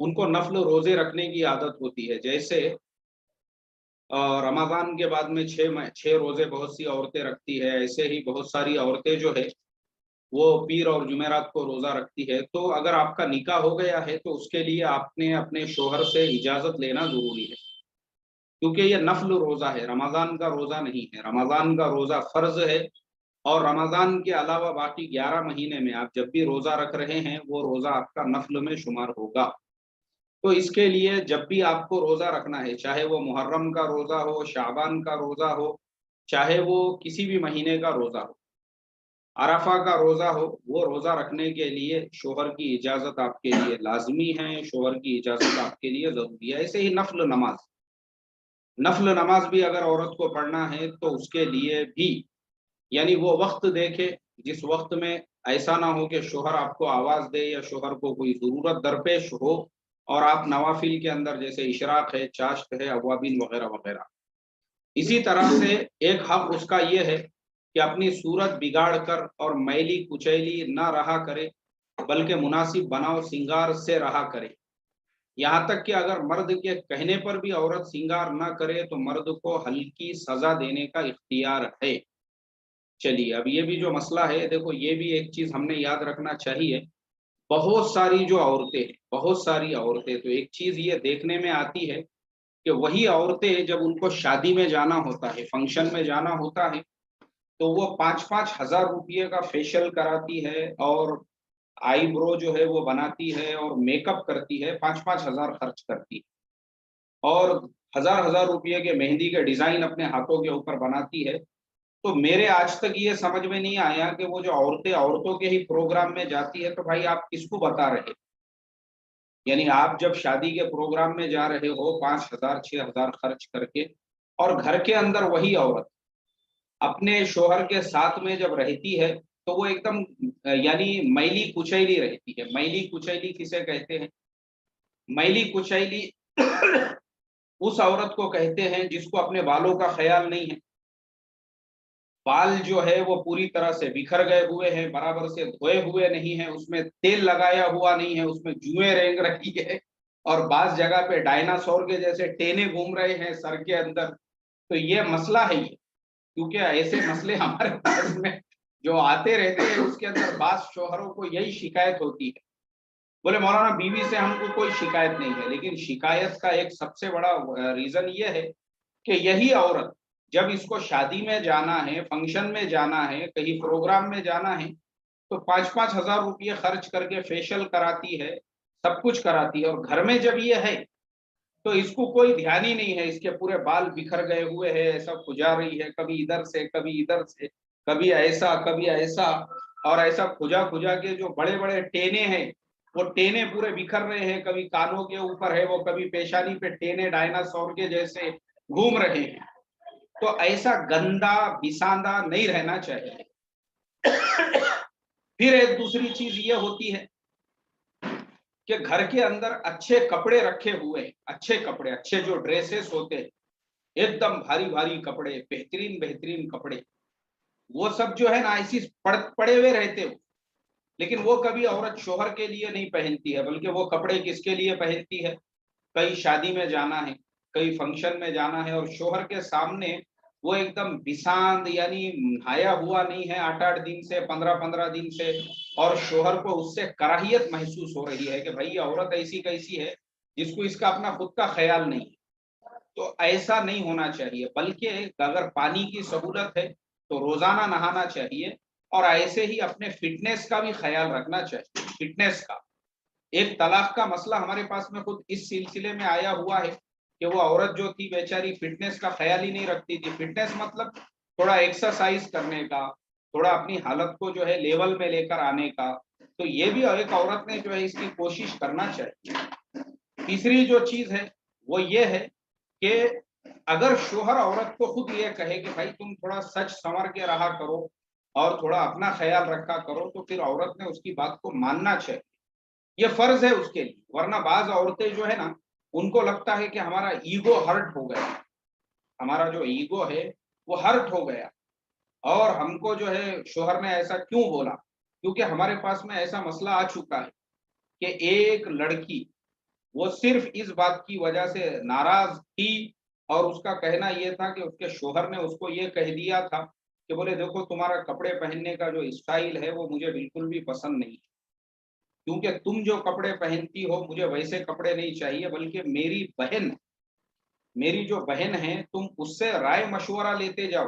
ان کو نفل روزے رکھنے کی عادت ہوتی ہے. جیسے رمضان کے بعد میں چھ روزے بہت سی عورتیں رکھتی ہے، ایسے ہی بہت ساری عورتیں جو ہے وہ پیر اور جمعرات کو روزہ رکھتی ہے. تو اگر آپ کا نکاح ہو گیا ہے تو اس کے لیے آپ نے اپنے شوہر سے اجازت لینا ضروری ہے، کیونکہ یہ نفل روزہ ہے، رمضان کا روزہ نہیں ہے. رمضان کا روزہ فرض ہے، اور رمضان کے علاوہ باقی 11 مہینے میں آپ جب بھی روزہ رکھ رہے ہیں وہ روزہ آپ کا نفل میں شمار ہوگا. تو اس کے لیے جب بھی آپ کو روزہ رکھنا ہے، چاہے وہ محرم کا روزہ ہو، شعبان کا روزہ ہو، چاہے وہ کسی بھی مہینے کا روزہ ہو، عرفہ کا روزہ ہو، وہ روزہ رکھنے کے لیے شوہر کی اجازت آپ کے لیے لازمی ہے، شوہر کی اجازت آپ کے لیے ضروری ہے. ایسے ہی نفل نماز بھی اگر عورت کو پڑھنا ہے تو اس کے لیے بھی یعنی وہ وقت دیکھے جس وقت میں ایسا نہ ہو کہ شوہر آپ کو آواز دے یا شوہر کو کوئی ضرورت درپیش ہو اور آپ نوافل کے اندر جیسے اشراق ہے، چاشت ہے، اوابین وغیرہ وغیرہ. اسی طرح سے ایک حق اس کا یہ ہے کہ اپنی صورت بگاڑ کر اور میلی کچیلی نہ رہا کرے، بلکہ مناسب بناؤ سنگار سے رہا کرے. یہاں تک کہ اگر مرد کے کہنے پر بھی عورت سنگار نہ کرے تو مرد کو ہلکی سزا دینے کا اختیار ہے. چلیے اب یہ بھی جو مسئلہ ہے، دیکھو یہ بھی ایک چیز ہم نے یاد رکھنا چاہیے. بہت ساری جو عورتیں ہیں، بہت ساری عورتیں، تو ایک چیز یہ دیکھنے میں آتی ہے کہ وہی عورتیں جب ان کو شادی میں جانا ہوتا ہے، فنکشن میں جانا ہوتا ہے، تو وہ 5,000 روپیے کا فیشل کراتی ہے اور آئی برو جو ہے وہ بناتی ہے اور میک اپ کرتی ہے، 5,000 خرچ کرتی ہے، اور 1,000 روپیے کے مہندی کے ڈیزائن اپنے ہاتھوں کے اوپر بناتی ہے. تو میرے آج تک یہ سمجھ میں نہیں آیا کہ وہ جو عورتیں عورتوں کے ہی پروگرام میں جاتی ہے تو بھائی آپ کس کو بتا رہے، یعنی آپ جب شادی کے پروگرام میں جا رہے ہو 5,000 6,000 خرچ کر کے، اور گھر کے اندر وہی عورت اپنے شوہر کے ساتھ میں جب رہتی ہے تو وہ ایک دم یعنی میلی کچیلی رہتی ہے. میلی کچیلی کسے کہتے ہیں؟ میلی کچیلی اس عورت کو کہتے ہیں جس کو اپنے بالوں کا خیال نہیں ہے. بال جو ہے وہ پوری طرح سے بکھر گئے ہوئے ہیں، برابر سے دھوئے ہوئے نہیں ہیں، اس میں تیل لگایا ہوا نہیں ہے، اس میں جوئیں رینگ رہی ہے، اور بعض جگہ پہ ڈائناسور کے جیسے ٹینے گھوم رہے ہیں سر کے اندر. تو یہ مسئلہ ہے یہ، کیونکہ ایسے مسئلے ہمارے پاس میں جو آتے رہتے ہیں اس کے اندر بعض شوہروں کو یہی شکایت ہوتی ہے. بولے مولانا بیوی سے ہم کو کوئی شکایت نہیں ہے، لیکن شکایت کا ایک سب سے بڑا ریزن یہ ہے کہ یہی عورت جب اس کو شادی میں جانا ہے، فنکشن میں جانا ہے، کہیں پروگرام میں جانا ہے، تو 5,000 روپیے خرچ کر کے فیشل کراتی ہے، سب کچھ کراتی ہے، اور گھر میں جب یہ ہے تو اس کو کوئی دھیان ہی نہیں ہے، اس کے پورے بال بکھر گئے ہوئے ہیں، ایسا کھجا رہی ہے، کبھی ادھر سے کبھی ادھر سے، کبھی ایسا کبھی ایسا، اور ایسا کھجا کھجا کے جو بڑے بڑے ٹینے ہیں وہ ٹینے پورے بکھر رہے ہیں، کبھی کانوں کے اوپر ہے وہ، کبھی پیشانی پہ ٹینے ڈائناسور کے جیسے گھوم رہے ہیں. تو ایسا گندا بساندہ نہیں رہنا چاہیے. پھر ایک دوسری چیز یہ ہوتی ہے کہ گھر کے اندر اچھے کپڑے رکھے ہوئے، اچھے کپڑے، اچھے جو ڈریسز ہوتے ہیں، ایک دم بھاری بھاری کپڑے، بہترین بہترین کپڑے، وہ سب جو ہے نا ایسی پڑے ہوئے رہتے ہو، لیکن وہ کبھی عورت شوہر کے لیے نہیں پہنتی ہے، بلکہ وہ کپڑے کس کے لیے پہنتی ہے؟ کئی شادی میں جانا ہے، کئی فنکشن میں جانا ہے، اور شوہر کے سامنے وہ ایک دم بساند یعنی نہایا ہوا نہیں ہے 8 8 دن سے، 15 15 دن سے، اور شوہر کو اس سے کراہیت محسوس ہو رہی ہے کہ بھائی عورت ایسی کیسی ہے جس کو اس کا اپنا خود کا خیال نہیں ہے. تو ایسا نہیں ہونا چاہیے، بلکہ اگر پانی کی سہولت ہے تو روزانہ نہانا چاہیے، اور ایسے ہی اپنے فٹنس کا بھی خیال رکھنا چاہیے. فٹنس کا ایک طلاق کا مسئلہ ہمارے پاس میں خود اس سلسلے میں آیا ہوا ہے کہ وہ عورت جو تھی بیچاری فٹنس کا خیال ہی نہیں رکھتی تھی. فٹنس مطلب تھوڑا ایکسرسائز کرنے کا، تھوڑا اپنی حالت کو جو ہے لیول میں لے کر آنے کا. تو یہ بھی ایک عورت نے جو ہے اس کی کوشش کرنا چاہیے. تیسری جو چیز ہے وہ یہ ہے کہ اگر شوہر عورت کو خود یہ کہے کہ بھائی تم تھوڑا سچ سنور کے رہا کرو اور تھوڑا اپنا خیال رکھا کرو، تو پھر عورت نے اس کی بات کو ماننا چاہیے. یہ فرض ہے اس کے لیے، ورنہ بعض عورتیں جو ہے نا ان کو لگتا ہے کہ ہمارا ایگو ہرٹ ہو گیا، ہمارا جو ایگو ہے وہ ہرٹ ہو گیا، اور ہم کو جو ہے شوہر نے ایسا کیوں بولا. کیونکہ ہمارے پاس میں ایسا مسئلہ آ چکا ہے کہ ایک لڑکی وہ صرف اس بات کی وجہ سے ناراض تھی اور اس کا کہنا یہ تھا کہ اس کے شوہر نے اس کو یہ کہہ دیا تھا کہ بولے دیکھو تمہارا کپڑے پہننے کا جو اسٹائل ہے وہ مجھے بالکل بھی پسند نہیں ہے، کیونکہ تم جو کپڑے پہنتی ہو مجھے ویسے کپڑے نہیں چاہیے، بلکہ میری جو بہن ہے تم اس سے رائے مشورہ لیتے جاؤ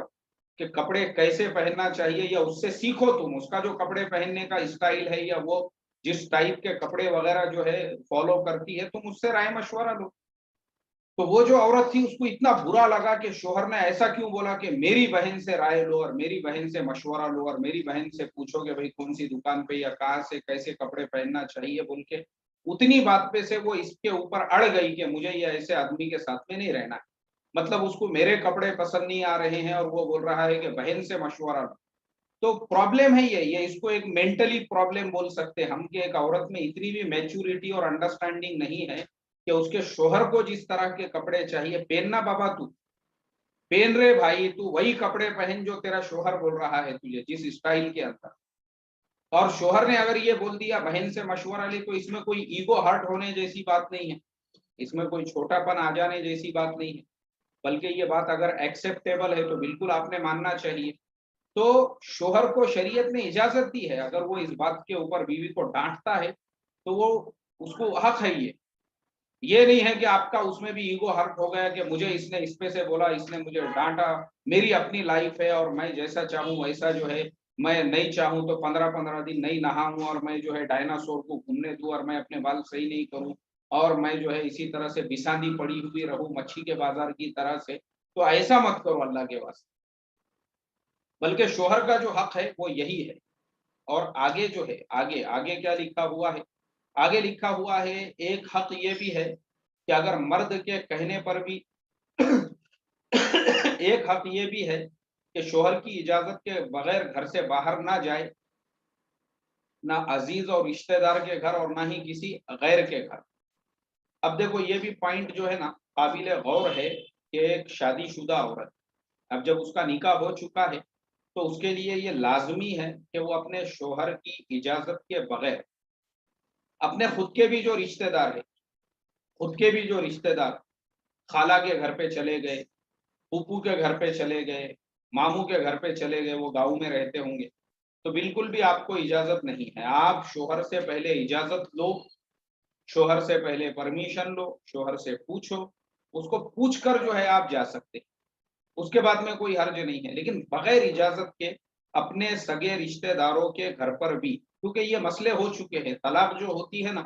کہ کپڑے کیسے پہننا چاہیے، یا اس سے سیکھو، تم اس کا جو کپڑے پہننے کا اسٹائل ہے یا وہ جس ٹائپ کے کپڑے وغیرہ جو ہے فالو کرتی ہے تم اس سے رائے مشورہ لو۔ تو وہ جو عورت تھی اس کو اتنا برا لگا کہ شوہر نے ایسا کیوں بولا کہ میری بہن سے رائے لو اور میری بہن سے مشورہ لو اور میری بہن سے پوچھو کہ بھائی کون سی دکان پہ یا کہاں سے کیسے کپڑے پہننا چاہیے بول کے، اتنی بات پہ سے وہ اس کے اوپر اڑ گئی کہ مجھے یہ ایسے آدمی کے ساتھ میں نہیں رہنا ہے۔ مطلب اس کو میرے کپڑے پسند نہیں آ رہے ہیں اور وہ بول رہا ہے کہ بہن سے مشورہ لو۔ تو پرابلم ہے یہ اس کو ایک مینٹلی پرابلم بول سکتے ہیں ہم، کہ ایک عورت میں اتنی بھی میچورٹی اور انڈرسٹینڈنگ نہیں ہے کہ اس کے شوہر کو جس طرح کے کپڑے چاہیے پہننا، بابا تو پہن رہے بھائی، تو وہی کپڑے پہن جو تیرا شوہر بول رہا ہے تجھے جس اسٹائل کے اندر۔ اور شوہر نے اگر یہ بول دیا بہن سے مشورہ لے تو اس میں کوئی ایگو ہرٹ ہونے جیسی بات نہیں ہے، اس میں کوئی چھوٹا پن آ جانے جیسی بات نہیں ہے، بلکہ یہ بات اگر ایکسیپٹیبل ہے تو بالکل آپ نے ماننا چاہیے۔ تو شوہر کو شریعت نے اجازت دی ہے، اگر وہ اس بات کے اوپر بیوی کو ڈانٹتا ہے تو وہ اس کو حق ہے، یہ نہیں ہے کہ آپ کا اس میں بھی ایگو ہرٹ ہو گیا کہ مجھے اس نے اس پہ سے بولا، اس نے مجھے ڈانٹا، میری اپنی لائف ہے اور میں جیسا چاہوں ویسا جو ہے، میں نہیں چاہوں تو 15 دن نہیں نہاؤں اور میں جو ہے ڈائناسور کو گھومنے دوں اور میں اپنے بال صحیح نہیں کروں اور میں جو ہے اسی طرح سے بساندی پڑی ہوئی رہوں مچھی کے بازار کی طرح سے، تو ایسا مت کرو اللہ کے واسطے۔ بلکہ شوہر کا جو حق ہے وہ یہی ہے۔ اور آگے جو ہے آگے آگے کیا لکھا ہوا ہے؟ آگے لکھا ہوا ہے ایک حق یہ بھی ہے کہ اگر مرد کے کہنے پر بھی ایک حق یہ بھی ہے کہ شوہر کی اجازت کے بغیر گھر سے باہر نہ جائے، نہ عزیز اور رشتہ دار کے گھر اور نہ ہی کسی غیر کے گھر۔ اب دیکھو یہ بھی پوائنٹ جو ہے نا قابل غور ہے کہ ایک شادی شدہ عورت اب جب اس کا نکاح ہو چکا ہے تو اس کے لیے یہ لازمی ہے کہ وہ اپنے شوہر کی اجازت کے بغیر اپنے خود کے بھی جو رشتہ دار ہے، خود کے بھی جو رشتہ دار خالہ کے گھر پہ چلے گئے، پھوپھو کے گھر پہ چلے گئے، ماموں کے گھر پہ چلے گئے، وہ گاؤں میں رہتے ہوں گے، تو بالکل بھی آپ کو اجازت نہیں ہے، آپ شوہر سے پہلے اجازت لو، شوہر سے پہلے پرمیشن لو، شوہر سے پوچھو، اس کو پوچھ کر جو ہے آپ جا سکتے ہیں، اس کے بعد میں کوئی حرج نہیں ہے، لیکن بغیر اجازت کے اپنے سگے رشتہ داروں کے گھر پر بھی، کیونکہ یہ مسئلے ہو چکے ہیں، طلاق جو ہوتی ہے نا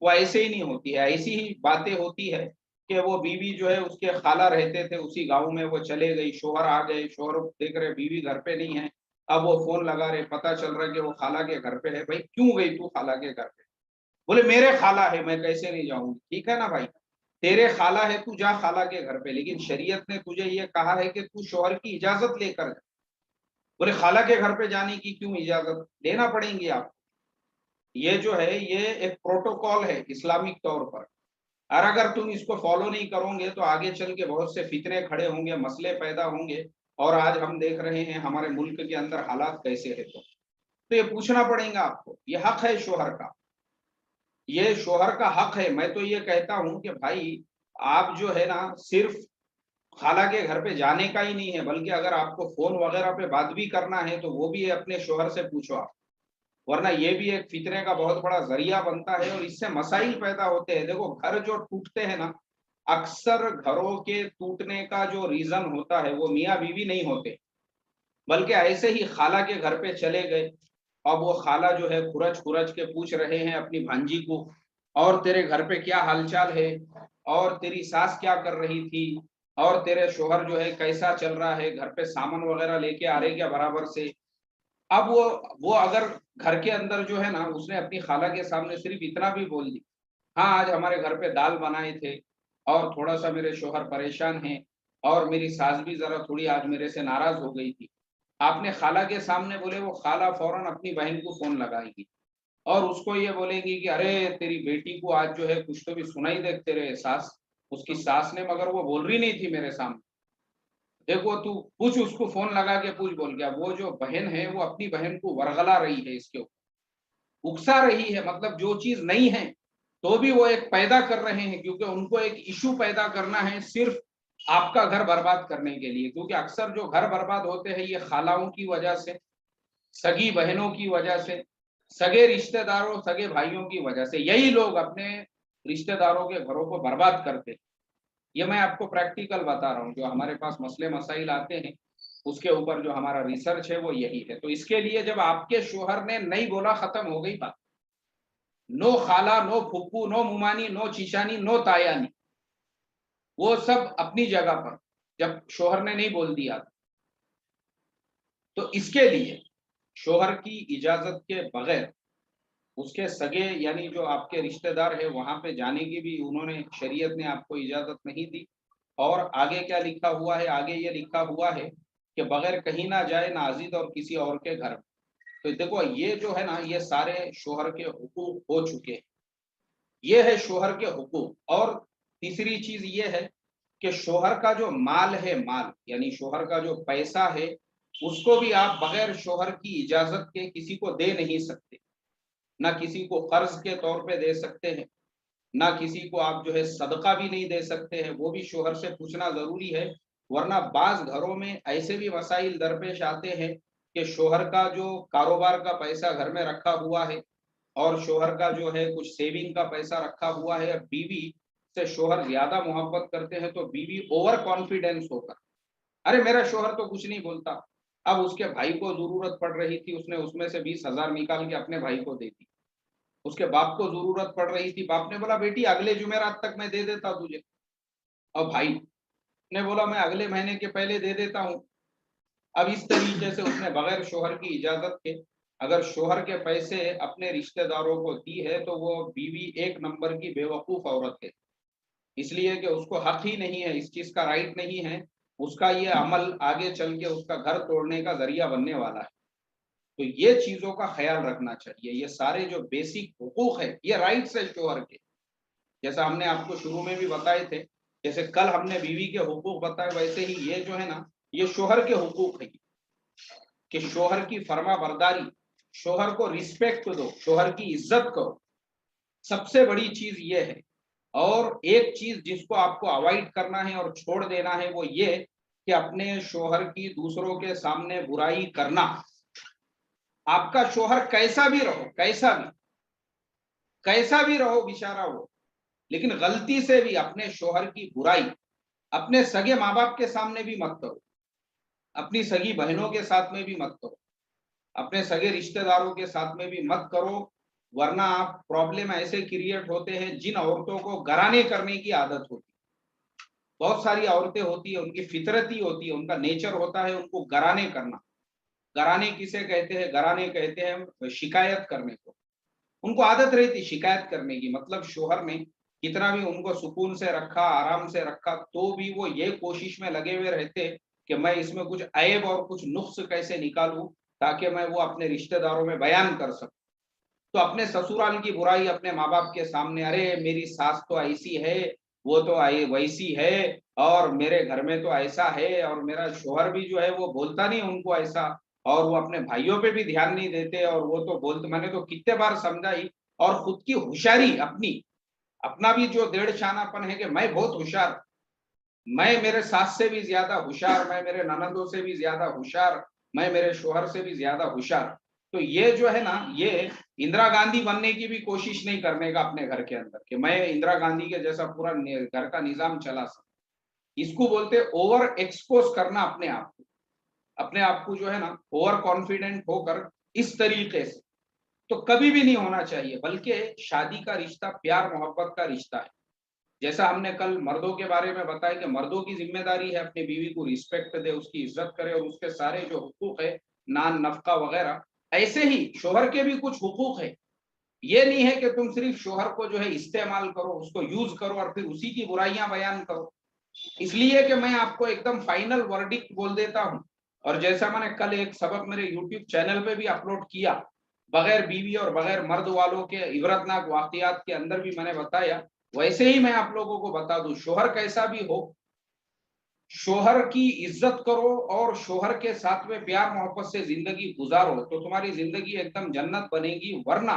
وہ ایسے ہی نہیں ہوتی ہے، ایسی ہی باتیں ہوتی ہے کہ وہ بیوی جو ہے اس کے خالہ رہتے تھے اسی گاؤں میں، وہ چلے گئی، شوہر آ گئے، شوہر دیکھ رہے بیوی گھر پہ نہیں ہے، اب وہ فون لگا رہے، پتا چل رہا ہے کہ وہ خالہ کے گھر پہ ہے، بھائی کیوں گئی تو خالہ کے گھر پہ؟ بولے میرے خالہ ہے میں کیسے نہیں جاؤں گی، ٹھیک ہے نا بھائی، تیرے خالہ ہے تو جا خالہ کے گھر پہ، لیکن شریعت نے تجھے یہ کہا ہے کہ تو شوہر کی اجازت لے کر جا۔ بولے خالہ کے گھر پہ جانے کی کیوں اجازت لینا پڑیں گی آپ؟ یہ جو ہے یہ ایک پروٹوکول ہے اسلامک طور پر، اور اگر تم اس کو فالو نہیں کرو گے تو آگے چل کے بہت سے فتنے کھڑے ہوں گے، مسئلے پیدا ہوں گے، اور آج ہم دیکھ رہے ہیں ہمارے ملک کے اندر حالات کیسے ہے، تو یہ پوچھنا پڑے گا آپ کو، یہ حق ہے شوہر کا، یہ شوہر کا حق ہے۔ میں تو یہ کہتا ہوں کہ بھائی آپ جو ہے نا صرف خالہ کے گھر پہ جانے کا ہی نہیں ہے، بلکہ اگر آپ کو فون وغیرہ پہ بات بھی کرنا ہے تو وہ بھی اپنے شوہر سے پوچھو آپ، ورنہ یہ بھی ایک فتنے کا بہت بڑا ذریعہ بنتا ہے اور اس سے مسائل پیدا ہوتے ہیں۔ دیکھو گھر جو ٹوٹتے ہیں نا، اکثر گھروں کے ٹوٹنے کا جو ریزن ہوتا ہے وہ میاں بیوی نہیں ہوتے، بلکہ ایسے ہی خالہ کے گھر پہ چلے گئے، اب وہ خالہ جو ہے کھرچ کھرچ کے پوچھ رہے ہیں اپنی بھانجی کو، اور تیرے گھر پہ کیا حال چال ہے، اور تیری ساس کیا کر رہی تھی، اور تیرے شوہر جو ہے کیسا چل رہا ہے، گھر پہ سامان وغیرہ لے کے آ رہے کیا برابر سے۔ اب وہ اگر گھر کے اندر جو ہے نا اس نے اپنی خالہ کے سامنے صرف اتنا بھی بول دی، ہاں آج ہمارے گھر پہ دال بنائے تھے اور تھوڑا سا میرے شوہر پریشان ہیں اور میری ساس بھی ذرا تھوڑی آج میرے سے ناراض ہو گئی تھی، آپ نے خالہ کے سامنے بولے، وہ خالہ فوراً اپنی بہن کو فون لگائے گی اور اس کو یہ بولے گی کہ ارے تیری بیٹی کو آج جو ہے کچھ تو بھی سنائی دے تیرے ساس، اس کی ساس نے، مگر وہ بول رہی نہیں تھی میرے سامنے، دیکھو تو پوچھ، اس کو فون لگا کے پوچھ بول گیا، وہ جو بہن ہے وہ اپنی بہن کو ورغلا رہی ہے، اس کے اوپر اکسا رہی ہے، مطلب جو چیز نہیں ہے تو بھی وہ ایک پیدا کر رہے ہیں، کیونکہ ان کو ایک ایشو پیدا کرنا ہے صرف آپ کا گھر برباد کرنے کے لیے. کیونکہ اکثر جو گھر برباد ہوتے ہیں یہ خالاؤں کی وجہ سے، سگی بہنوں کی وجہ سے، سگے رشتہ داروں سگے بھائیوں کی وجہ سے، یہی لوگ اپنے رشتہ داروں کے گھروں کو برباد کرتے. یہ میں آپ کو پریکٹیکل بتا رہا ہوں، جو ہمارے پاس مسئلے مسائل آتے ہیں اس کے اوپر جو ہمارا ریسرچ ہے وہ یہی ہے. تو اس کے لیے جب آپ کے شوہر نے نہیں بولا، ختم ہو گئی بات. نو خالہ، نو پھپھو، نو ممانی، نو چیشانی، نو تایانی، وہ سب اپنی جگہ پر جب شوہر نے نہیں بول دیا. تو اس کے لیے شوہر کی اجازت کے بغیر اس کے سگے یعنی جو آپ کے رشتہ دار ہے وہاں پہ جانے کی بھی انہوں نے، شریعت نے آپ کو اجازت نہیں دی. اور آگے کیا لکھا ہوا ہے؟ آگے یہ لکھا ہوا ہے کہ بغیر کہیں نہ جائے نہ عزیز اور کسی اور کے گھر. تو دیکھو یہ جو ہے نا، یہ سارے شوہر کے حقوق ہو چکے ہیں. یہ ہے شوہر کے حقوق. اور تیسری چیز یہ ہے کہ شوہر کا جو مال ہے، مال یعنی شوہر کا جو پیسہ ہے، اس کو بھی آپ بغیر شوہر کی اجازت کے کسی کو دے نہیں سکتے. نہ کسی کو قرض کے طور پہ دے سکتے ہیں، نہ کسی کو آپ جو ہے صدقہ بھی نہیں دے سکتے ہیں. وہ بھی شوہر سے پوچھنا ضروری ہے. ورنہ بعض گھروں میں ایسے بھی مسائل درپیش آتے ہیں کہ شوہر کا جو کاروبار کا پیسہ گھر میں رکھا ہوا ہے اور شوہر کا جو ہے کچھ سیونگ کا پیسہ رکھا ہوا ہے، بیوی سے شوہر زیادہ محبت کرتے ہیں تو بیوی اوور کانفیڈینس ہوگا، ارے میرا شوہر تو کچھ نہیں بولتا. اب اس کے بھائی کو ضرورت پڑ رہی تھی، اس نے اس میں سے 20,000 نکال کے اپنے بھائی کو دے دی. اس کے باپ کو ضرورت پڑ رہی تھی، باپ نے بولا بیٹی اگلے جمعرات تک میں دے دیتا تجھے، اور بھائی نے بولا میں اگلے مہینے کے پہلے دے دیتا ہوں. اب اس طریقے سے اس نے بغیر شوہر کی اجازت کے اگر شوہر کے پیسے اپنے رشتہ داروں کو دی ہے تو وہ بیوی ایک نمبر کی بے وقوف عورت ہے. اس لیے کہ اس کو حق ہی نہیں ہے، اس چیز کا رائٹ نہیں ہے. اس کا یہ عمل آگے چل کے اس کا گھر توڑنے کا ذریعہ بننے والا ہے. تو یہ چیزوں کا خیال رکھنا چاہیے. یہ سارے جو بیسک حقوق ہے یہ رائٹس ہے شوہر کے. جیسا ہم نے آپ کو شروع میں بھی بتائے تھے، جیسے کل ہم نے بیوی کے حقوق بتائے، ویسے ہی یہ جو ہے نا یہ شوہر کے حقوق ہے کہ شوہر کی فرما برداری، شوہر کو رسپیکٹ دو، شوہر کی عزت کرو. سب سے بڑی چیز یہ ہے. اور ایک چیز جس کو آپ کو اوائڈ کرنا ہے اور چھوڑ دینا ہے وہ یہ کہ اپنے شوہر کی دوسروں کے سامنے برائی کرنا. آپ کا شوہر کیسا بھی رہو، کیسا بھی رہو بیچارہ ہو، لیکن غلطی سے بھی اپنے شوہر کی برائی اپنے سگے ماں باپ کے سامنے بھی مت کرو، اپنی سگی بہنوں کے ساتھ میں بھی مت کرو، اپنے سگے رشتہ داروں کے ساتھ میں بھی مت کرو. ورنہ آپ پرابلم ایسے کریٹ ہوتے ہیں. جن عورتوں کو گرانے کرنے کی عادت ہوتی، بہت ساری عورتیں ہوتی ہیں ان کی فطرت ہی ہوتی ہے، ان کا نیچر ہوتا ہے ان کو گرانے کرنا. گرانے کسے کہتے ہیں؟ گرانے کہتے ہیں شکایت کرنے کو. ان کو عادت رہتی شکایت کرنے کی. مطلب شوہر نے کتنا بھی ان کو سکون سے رکھا، آرام سے رکھا، تو بھی وہ یہ کوشش میں لگے ہوئے رہتے کہ میں اس میں کچھ عیب اور کچھ نقص کیسے نکالوں تاکہ میں وہ اپنے رشتہ داروں میں بیان کر سکوں. تو اپنے سسرال کی برائی اپنے ماں باپ کے سامنے، ارے میری ساس تو ایسی ہے، وہ تو ویسی ہے، اور میرے گھر میں تو ایسا ہے، اور میرا شوہر بھی جو ہے وہ بولتا نہیں ان کو ایسا، اور وہ اپنے بھائیوں پہ بھی دھیان نہیں دیتے، اور وہ تو بولتے. میں نے تو کتنے بار سمجھائی. اور خود کی ہوشیاری، اپنا بھی جو 1.5 شانہ پن ہے کہ میں بہت ہوشیار، میں میرے ساس سے بھی زیادہ ہوشیار، میں میرے ننندوں سے بھی زیادہ ہوشیار، میں میرے شوہر سے بھی زیادہ ہوشیار. تو یہ جو ہے نا، یہ اندرا گاندھی بننے کی بھی کوشش نہیں کرنے کا اپنے گھر کے اندر کہ میں اندرا گاندھی کے جیسا پورا گھر کا نظام چلا سکوں. اس کو بولتے اوور ایکسپوز کرنا اپنے آپ کو جو ہے نا اوور کانفیڈنٹ ہو کر اس طریقے سے. تو کبھی بھی نہیں ہونا چاہیے. بلکہ شادی کا رشتہ پیار محبت کا رشتہ ہے. جیسا ہم نے کل مردوں کے بارے میں بتایا کہ مردوں کی ذمہ داری ہے اپنی بیوی کو رسپیکٹ دے، اس کی عزت کرے، اور اس کے سارے جو حقوق ہے نان نفقہ وغیرہ. ایسے ہی شوہر کے بھی کچھ حقوق ہے. یہ نہیں ہے کہ تم صرف شوہر کو جو ہے استعمال کرو، اس کو یوز کرو اور پھر اسی کی برائیاں بیان کرو. اس لیے کہ میں آپ کو ایک دم فائنل ورڈکٹ بول دیتا ہوں. اور جیسا میں نے کل ایک سبق میرے یوٹیوب چینل پہ بھی اپلوڈ کیا، بغیر بیوی اور بغیر مرد والوں کے عبرتناک واقعات کے اندر بھی میں نے بتایا، ویسے ہی میں آپ لوگوں کو بتا دوں. شوہر کیسا بھی ہو، شوہر کی عزت کرو اور شوہر کے ساتھ میں پیار محبت سے زندگی گزارو تو تمہاری زندگی ایک دم جنت بنے گی. ورنہ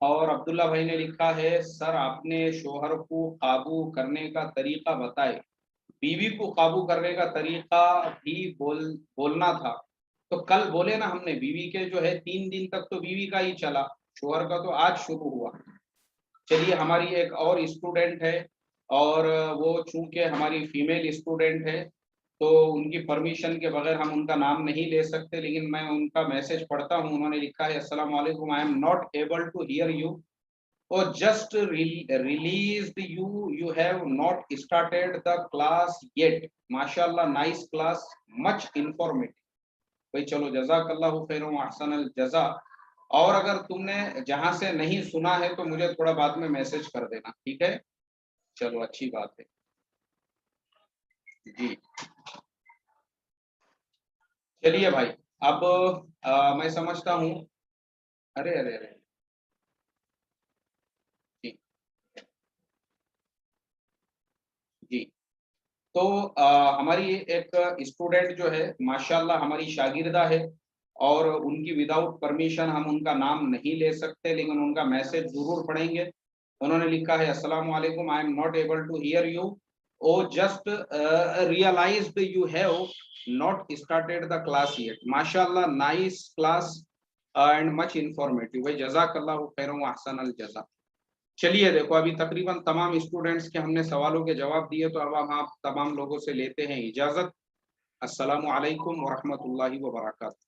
اور عبداللہ بھائی نے لکھا ہے سر آپ نے شوہر کو قابو کرنے کا طریقہ بتائے، بیوی کو قابو کرنے کا طریقہ بھی بولنا تھا، تو کل بولے نا ہم نے بیوی کے جو ہے 3 دن تک تو بیوی کا ہی چلا، شوہر کا تو آج شروع ہوا۔ چلیے ہماری ایک اور اسٹوڈنٹ ہے اور وہ چونکہ ہماری فیمیل اسٹوڈنٹ ہے تو ان کی پرمیشن کے بغیر ہم ان کا نام نہیں لے سکتے، لیکن میں ان کا میسج پڑھتا ہوں۔ انہوں نے لکھا ہے السلام علیکم، I am not able to hear you اور just released you have not started the class yet, ماشاء اللہ نائس کلاس مچ انفارمیٹیو۔ بھائی چلو جزاک اللہ خیر و احسن الجزا، اور اگر تم نے جہاں سے نہیں سنا ہے تو مجھے تھوڑا بعد میں میسج کر دینا، ٹھیک ہے؟ چلو اچھی بات ہے جی۔ چلیے بھائی اب میں سمجھتا ہوں، ارے ارے ارے جی جی، تو ہماری ایک اسٹوڈنٹ جو ہے ماشاءاللہ ہماری شاگردہ ہے اور ان کی وداؤٹ پرمیشن ہم ان کا نام نہیں لے سکتے، لیکن ان کا میسج ضرور پڑھیں گے۔ انہوں نے لکھا ہے السلام علیکم، I am not able to hear you oh just realized you have not started the class yet, ماشاء اللہ nice class and much informative, بھائی جزاک اللہ خیر و احسن الجزا۔ چلیے دیکھو ابھی تقریباً تمام اسٹوڈنٹس کے ہم نے سوالوں کے جواب دیے، تو اب ہم آپ تمام لوگوں سے لیتے ہیں اجازت۔ السلام علیکم ورحمۃ اللہ وبرکاتہ۔